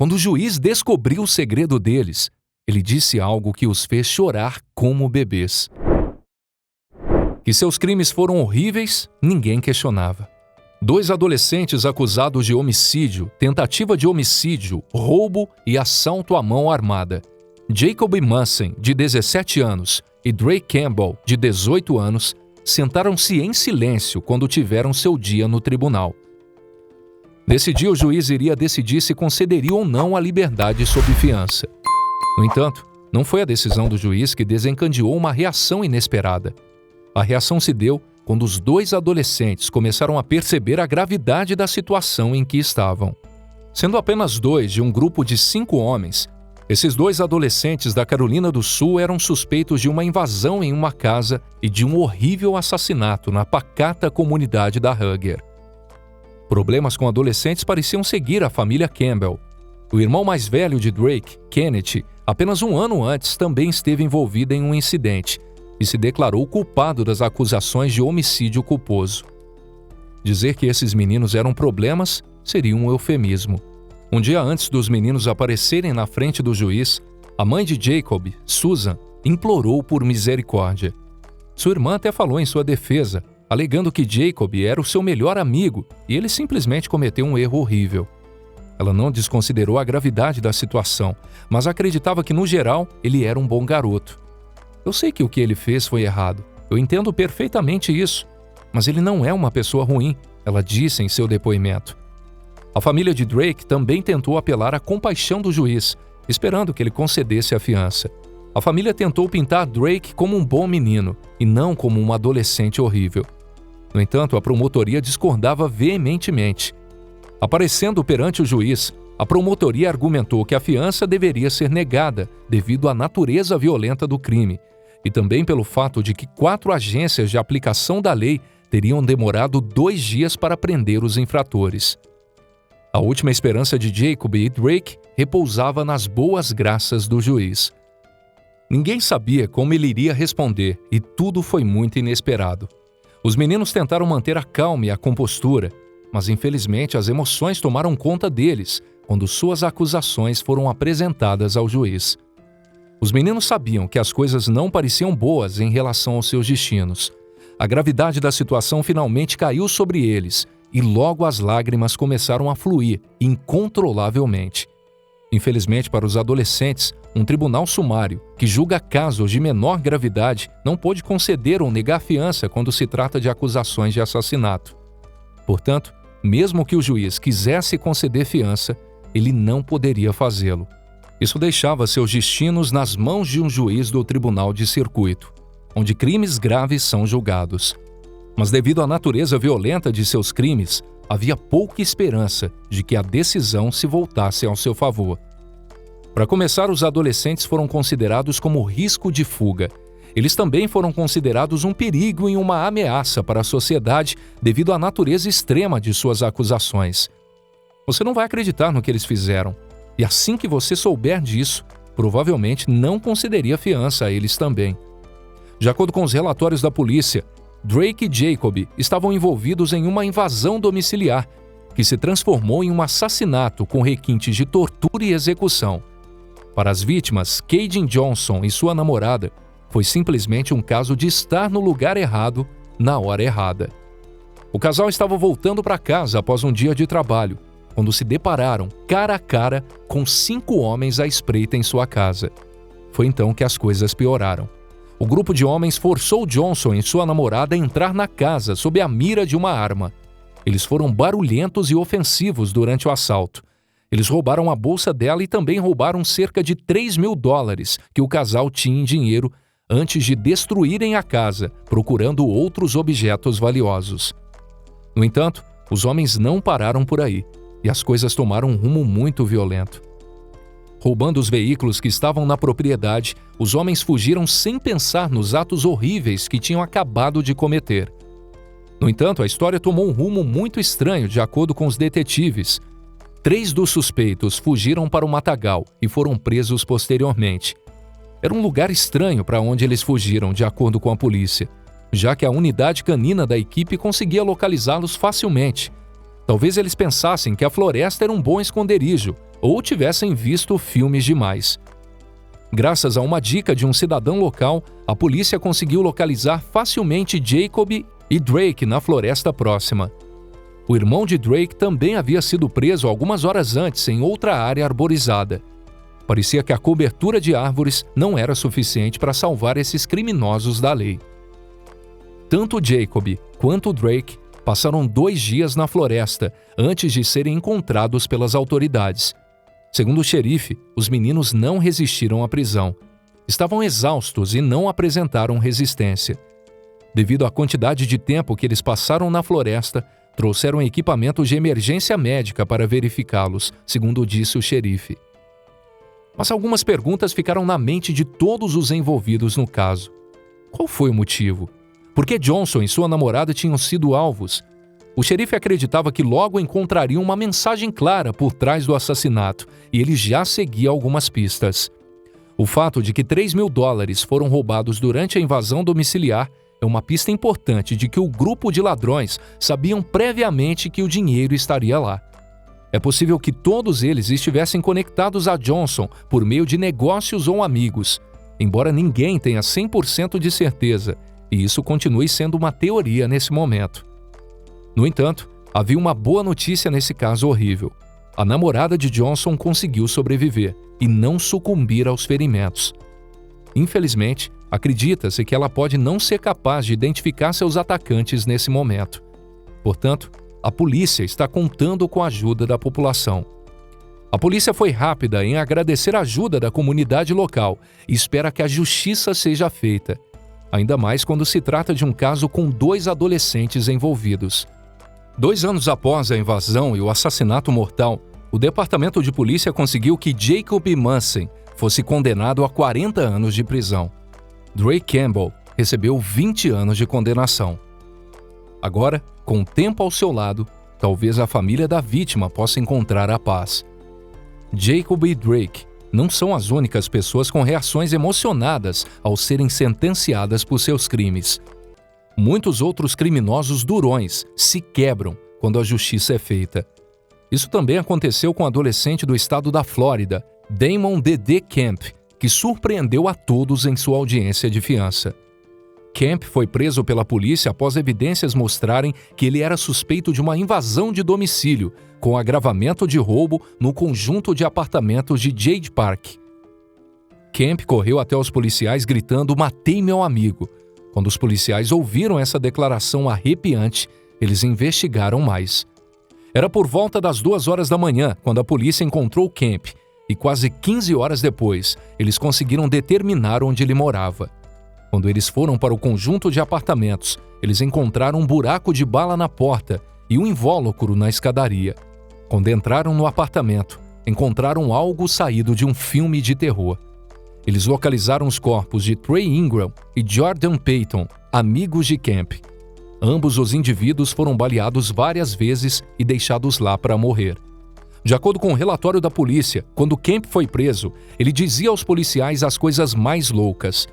Quando o juiz descobriu o segredo deles, ele disse algo que os fez chorar como bebês. Que seus crimes foram horríveis, ninguém questionava. 2 adolescentes acusados de homicídio, tentativa de homicídio, roubo e assalto à mão armada. Jacob Munson, de 17 anos, e Drake Campbell, de 18 anos, sentaram-se em silêncio quando tiveram seu dia no tribunal. Nesse dia, o juiz iria decidir se concederia ou não a liberdade sob fiança. No entanto, não foi a decisão do juiz que desencadeou uma reação inesperada. A reação se deu quando os 2 adolescentes começaram a perceber a gravidade da situação em que estavam. Sendo apenas 2 de um grupo de 5 homens, esses 2 adolescentes da Carolina do Sul eram suspeitos de uma invasão em uma casa e de um horrível assassinato na pacata comunidade da Hugger. Problemas com adolescentes pareciam seguir a família Campbell. O irmão mais velho de Drake, Kenneth, apenas um ano antes também esteve envolvido em um incidente e se declarou culpado das acusações de homicídio culposo. Dizer que esses meninos eram problemas seria um eufemismo. Um dia antes dos meninos aparecerem na frente do juiz, a mãe de Jacob, Susan, implorou por misericórdia. Sua irmã até falou em sua defesa, alegando que Jacob era o seu melhor amigo e ele simplesmente cometeu um erro horrível. Ela não desconsiderou a gravidade da situação, mas acreditava que, no geral, ele era um bom garoto. Eu sei que o que ele fez foi errado. Eu entendo perfeitamente isso. Mas ele não é uma pessoa ruim, ela disse em seu depoimento. A família de Drake também tentou apelar à compaixão do juiz, esperando que ele concedesse a fiança. A família tentou pintar Drake como um bom menino e não como um adolescente horrível. No entanto, a promotoria discordava veementemente. Aparecendo perante o juiz, a promotoria argumentou que a fiança deveria ser negada devido à natureza violenta do crime e também pelo fato de que 4 agências de aplicação da lei teriam demorado 2 dias para prender os infratores. A última esperança de Jacob e Drake repousava nas boas graças do juiz. Ninguém sabia como ele iria responder e tudo foi muito inesperado. Os meninos tentaram manter a calma e a compostura, mas infelizmente as emoções tomaram conta deles quando suas acusações foram apresentadas ao juiz. Os meninos sabiam que as coisas não pareciam boas em relação aos seus destinos. A gravidade da situação finalmente caiu sobre eles e logo as lágrimas começaram a fluir incontrolavelmente. Infelizmente para os adolescentes, um tribunal sumário, que julga casos de menor gravidade, não pôde conceder ou negar fiança quando se trata de acusações de assassinato. Portanto, mesmo que o juiz quisesse conceder fiança, ele não poderia fazê-lo. Isso deixava seus destinos nas mãos de um juiz do tribunal de circuito, onde crimes graves são julgados. Mas devido à natureza violenta de seus crimes, havia pouca esperança de que a decisão se voltasse ao seu favor. Para começar, os adolescentes foram considerados como risco de fuga. Eles também foram considerados um perigo e uma ameaça para a sociedade devido à natureza extrema de suas acusações. Você não vai acreditar no que eles fizeram, e assim que você souber disso, provavelmente não concederia fiança a eles também. De acordo com os relatórios da polícia, Drake e Jacob estavam envolvidos em uma invasão domiciliar, que se transformou em um assassinato com requintes de tortura e execução. Para as vítimas, Caden Johnson e sua namorada, foi simplesmente um caso de estar no lugar errado, na hora errada. O casal estava voltando para casa após um dia de trabalho, quando se depararam cara a cara com 5 homens à espreita em sua casa. Foi então que as coisas pioraram. O grupo de homens forçou Johnson e sua namorada a entrar na casa sob a mira de uma arma. Eles foram barulhentos e ofensivos durante o assalto. Eles roubaram a bolsa dela e também roubaram cerca de $3.000 que o casal tinha em dinheiro antes de destruírem a casa, procurando outros objetos valiosos. No entanto, os homens não pararam por aí e as coisas tomaram um rumo muito violento. Roubando os veículos que estavam na propriedade, os homens fugiram sem pensar nos atos horríveis que tinham acabado de cometer. No entanto, a história tomou um rumo muito estranho de acordo com os detetives. 3 dos suspeitos fugiram para o matagal e foram presos posteriormente. Era um lugar estranho para onde eles fugiram, de acordo com a polícia, já que a unidade canina da equipe conseguia localizá-los facilmente. Talvez eles pensassem que a floresta era um bom esconderijo, ou tivessem visto filmes demais. Graças a uma dica de um cidadão local, a polícia conseguiu localizar facilmente Jacob e Drake na floresta próxima. O irmão de Drake também havia sido preso algumas horas antes em outra área arborizada. Parecia que a cobertura de árvores não era suficiente para salvar esses criminosos da lei. Tanto Jacob quanto Drake passaram 2 dias na floresta antes de serem encontrados pelas autoridades. Segundo o xerife, os meninos não resistiram à prisão. Estavam exaustos e não apresentaram resistência. Devido à quantidade de tempo que eles passaram na floresta, trouxeram equipamentos de emergência médica para verificá-los, segundo disse o xerife. Mas algumas perguntas ficaram na mente de todos os envolvidos no caso. Qual foi o motivo? Por que Johnson e sua namorada tinham sido alvos? O xerife acreditava que logo encontrariam uma mensagem clara por trás do assassinato, e ele já seguia algumas pistas. O fato de que $3.000 foram roubados durante a invasão domiciliar é uma pista importante de que o grupo de ladrões sabiam previamente que o dinheiro estaria lá. É possível que todos eles estivessem conectados a Johnson por meio de negócios ou amigos, embora ninguém tenha 100% de certeza, e isso continue sendo uma teoria nesse momento. No entanto, havia uma boa notícia nesse caso horrível. A namorada de Johnson conseguiu sobreviver e não sucumbir aos ferimentos. Infelizmente, acredita-se que ela pode não ser capaz de identificar seus atacantes nesse momento. Portanto, a polícia está contando com a ajuda da população. A polícia foi rápida em agradecer a ajuda da comunidade local e espera que a justiça seja feita, ainda mais quando se trata de um caso com 2 adolescentes envolvidos. 2 anos após a invasão e o assassinato mortal, o Departamento de Polícia conseguiu que Jacob Munson fosse condenado a 40 anos de prisão. Drake Campbell recebeu 20 anos de condenação. Agora, com o tempo ao seu lado, talvez a família da vítima possa encontrar a paz. Jacob e Drake não são as únicas pessoas com reações emocionadas ao serem sentenciadas por seus crimes. Muitos outros criminosos durões se quebram quando a justiça é feita. Isso também aconteceu com o adolescente do estado da Flórida, Damon D.D. Camp, que surpreendeu a todos em sua audiência de fiança. Camp foi preso pela polícia após evidências mostrarem que ele era suspeito de uma invasão de domicílio, com agravamento de roubo no conjunto de apartamentos de Jade Park. Camp correu até os policiais gritando "Matei meu amigo". Quando os policiais ouviram essa declaração arrepiante, eles investigaram mais. Era por volta das 2 horas da manhã quando a polícia encontrou Camp, e quase 15 horas depois, eles conseguiram determinar onde ele morava. Quando eles foram para o conjunto de apartamentos, eles encontraram um buraco de bala na porta e um invólucro na escadaria. Quando entraram no apartamento, encontraram algo saído de um filme de terror. Eles localizaram os corpos de Trey Ingram e Jordan Payton, amigos de Camp. Ambos os indivíduos foram baleados várias vezes e deixados lá para morrer. De acordo com o relatório da polícia, quando Camp foi preso, ele dizia aos policiais as coisas mais loucas.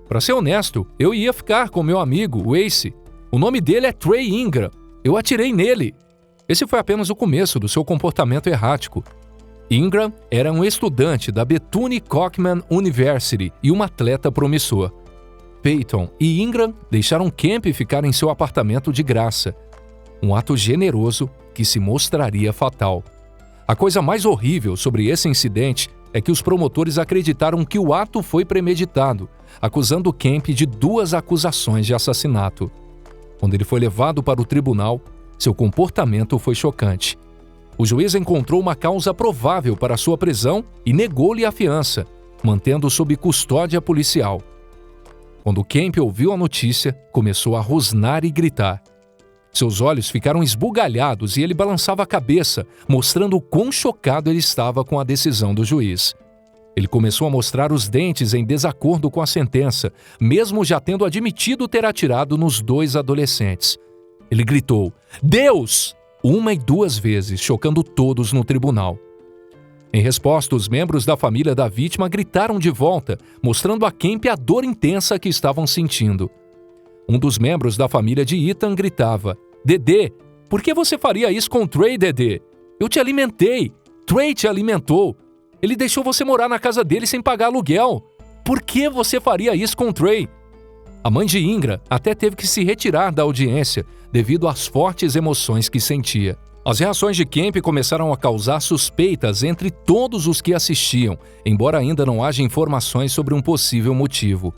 "Para ser honesto, eu ia ficar com meu amigo, o Ace. O nome dele é Trey Ingram. Eu atirei nele." Esse foi apenas o começo do seu comportamento errático. Ingram era um estudante da Bethune-Cookman University e um atleta promissor. Payton e Ingram deixaram Camp ficar em seu apartamento de graça. Um ato generoso que se mostraria fatal. A coisa mais horrível sobre esse incidente é que os promotores acreditaram que o ato foi premeditado, acusando Camp de 2 acusações de assassinato. Quando ele foi levado para o tribunal, seu comportamento foi chocante. O juiz encontrou uma causa provável para sua prisão e negou-lhe a fiança, mantendo-o sob custódia policial. Quando Camp ouviu a notícia, começou a rosnar e gritar. Seus olhos ficaram esbugalhados e ele balançava a cabeça, mostrando o quão chocado ele estava com a decisão do juiz. Ele começou a mostrar os dentes em desacordo com a sentença, mesmo já tendo admitido ter atirado nos 2 adolescentes. Ele gritou, "Deus!" 1 e 2 vezes, chocando todos no tribunal. Em resposta, os membros da família da vítima gritaram de volta, mostrando a Camp a dor intensa que estavam sentindo. Um dos membros da família de Ethan gritava, "Dedê, por que você faria isso com Trey, Dedê? Eu te alimentei. Trey te alimentou. Ele deixou você morar na casa dele sem pagar aluguel. Por que você faria isso com Trey? A mãe de Ingra até teve que se retirar da audiência devido às fortes emoções que sentia. As reações de Kemp começaram a causar suspeitas entre todos os que assistiam, embora ainda não haja informações sobre um possível motivo.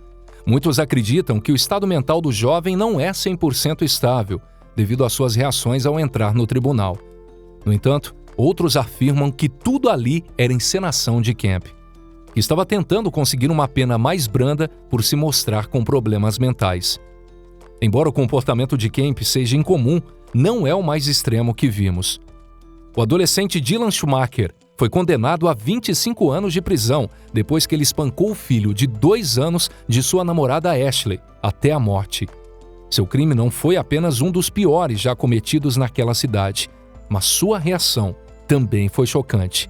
Muitos acreditam que o estado mental do jovem não é 100% estável, devido às suas reações ao entrar no tribunal. No entanto, outros afirmam que tudo ali era encenação de Kemp, que estava tentando conseguir uma pena mais branda por se mostrar com problemas mentais. Embora o comportamento de Kemp seja incomum, não é o mais extremo que vimos. O adolescente Dylan Schumacher foi condenado a 25 anos de prisão depois que ele espancou o filho de 2 anos de sua namorada Ashley até a morte. Seu crime não foi apenas um dos piores já cometidos naquela cidade, mas sua reação também foi chocante.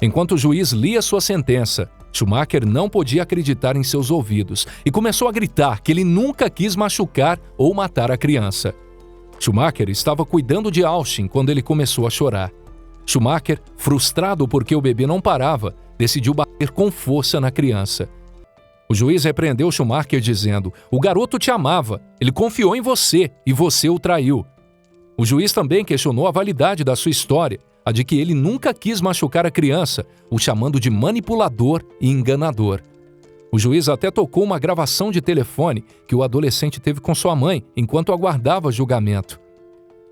Enquanto o juiz lia sua sentença, Schumacher não podia acreditar em seus ouvidos e começou a gritar que ele nunca quis machucar ou matar a criança. Schumacher estava cuidando de Austin quando ele começou a chorar. Schumacher, frustrado porque o bebê não parava, decidiu bater com força na criança. O juiz repreendeu Schumacher dizendo: "O garoto te amava, ele confiou em você e você o traiu." O juiz também questionou a validade da sua história, a de que ele nunca quis machucar a criança, o chamando de manipulador e enganador. O juiz até tocou uma gravação de telefone que o adolescente teve com sua mãe enquanto aguardava julgamento.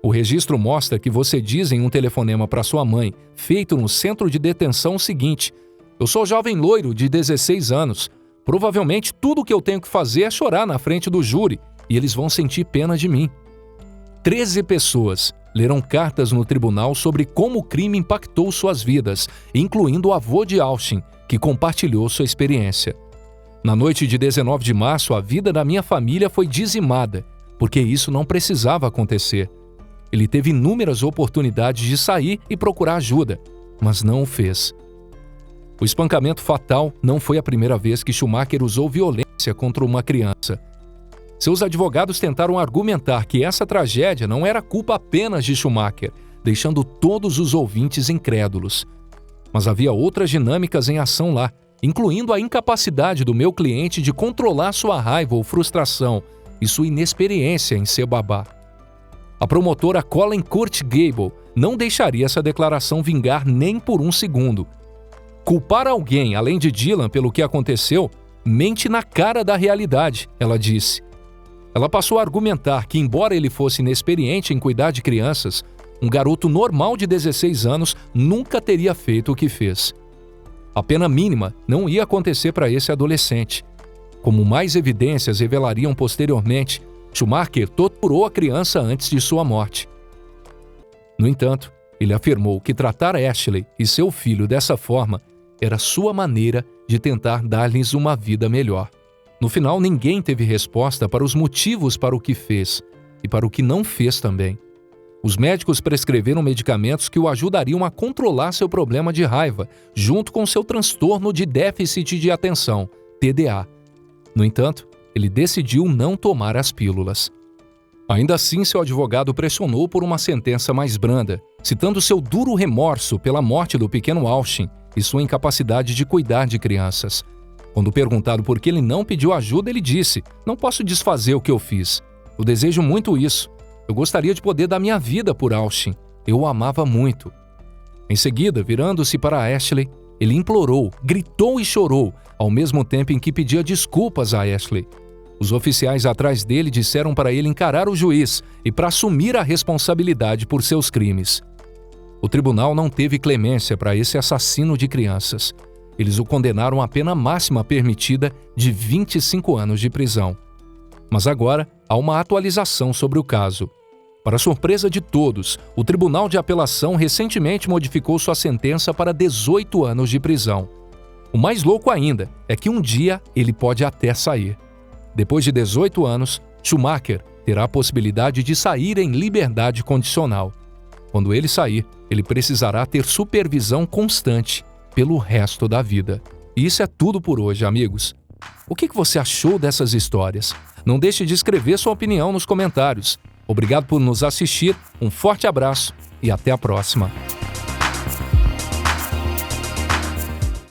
O registro mostra que você diz em um telefonema para sua mãe, feito no centro de detenção, o seguinte: "Eu sou jovem loiro de 16 anos. Provavelmente tudo o que eu tenho que fazer é chorar na frente do júri e eles vão sentir pena de mim." 13 pessoas leram cartas no tribunal sobre como o crime impactou suas vidas, incluindo o avô de Austin, que compartilhou sua experiência. "Na noite de 19 de março, a vida da minha família foi dizimada, porque isso não precisava acontecer. Ele teve inúmeras oportunidades de sair e procurar ajuda, mas não o fez." O espancamento fatal não foi a primeira vez que Schumacher usou violência contra uma criança. Seus advogados tentaram argumentar que essa tragédia não era culpa apenas de Schumacher, deixando todos os ouvintes incrédulos. Mas havia outras dinâmicas em ação lá, incluindo a incapacidade do meu cliente de controlar sua raiva ou frustração e sua inexperiência em ser babá. A promotora Colin Kurt Gable não deixaria essa declaração vingar nem por um segundo. Culpar alguém além de Dylan pelo que aconteceu mente na cara da realidade, ela disse. Ela passou a argumentar que, embora ele fosse inexperiente em cuidar de crianças, um garoto normal de 16 anos nunca teria feito o que fez. A pena mínima não ia acontecer para esse adolescente. Como mais evidências revelariam posteriormente, Schumacher torturou a criança antes de sua morte. No entanto, ele afirmou que tratar Ashley e seu filho dessa forma era sua maneira de tentar dar-lhes uma vida melhor. No final, ninguém teve resposta para os motivos para o que fez e para o que não fez também. Os médicos prescreveram medicamentos que o ajudariam a controlar seu problema de raiva, junto com seu transtorno de déficit de atenção, TDA. No entanto, ele decidiu não tomar as pílulas. Ainda assim, seu advogado pressionou por uma sentença mais branda, citando seu duro remorso pela morte do pequeno Austin e sua incapacidade de cuidar de crianças. Quando perguntado por que ele não pediu ajuda, ele disse: "Não posso desfazer o que eu fiz. Eu desejo muito isso. Eu gostaria de poder dar minha vida por Austin. Eu o amava muito." Em seguida, virando-se para Ashley, ele implorou, gritou e chorou, ao mesmo tempo em que pedia desculpas a Ashley. Os oficiais atrás dele disseram para ele encarar o juiz e para assumir a responsabilidade por seus crimes. O tribunal não teve clemência para esse assassino de crianças. Eles o condenaram à pena máxima permitida de 25 anos de prisão. Mas agora há uma atualização sobre o caso. Para surpresa de todos, o Tribunal de Apelação recentemente modificou sua sentença para 18 anos de prisão. O mais louco ainda é que um dia ele pode até sair. Depois de 18 anos, Schumacher terá a possibilidade de sair em liberdade condicional. Quando ele sair, ele precisará ter supervisão constante pelo resto da vida. E isso é tudo por hoje, amigos. O que você achou dessas histórias? Não deixe de escrever sua opinião nos comentários. Obrigado por nos assistir, um forte abraço e até a próxima.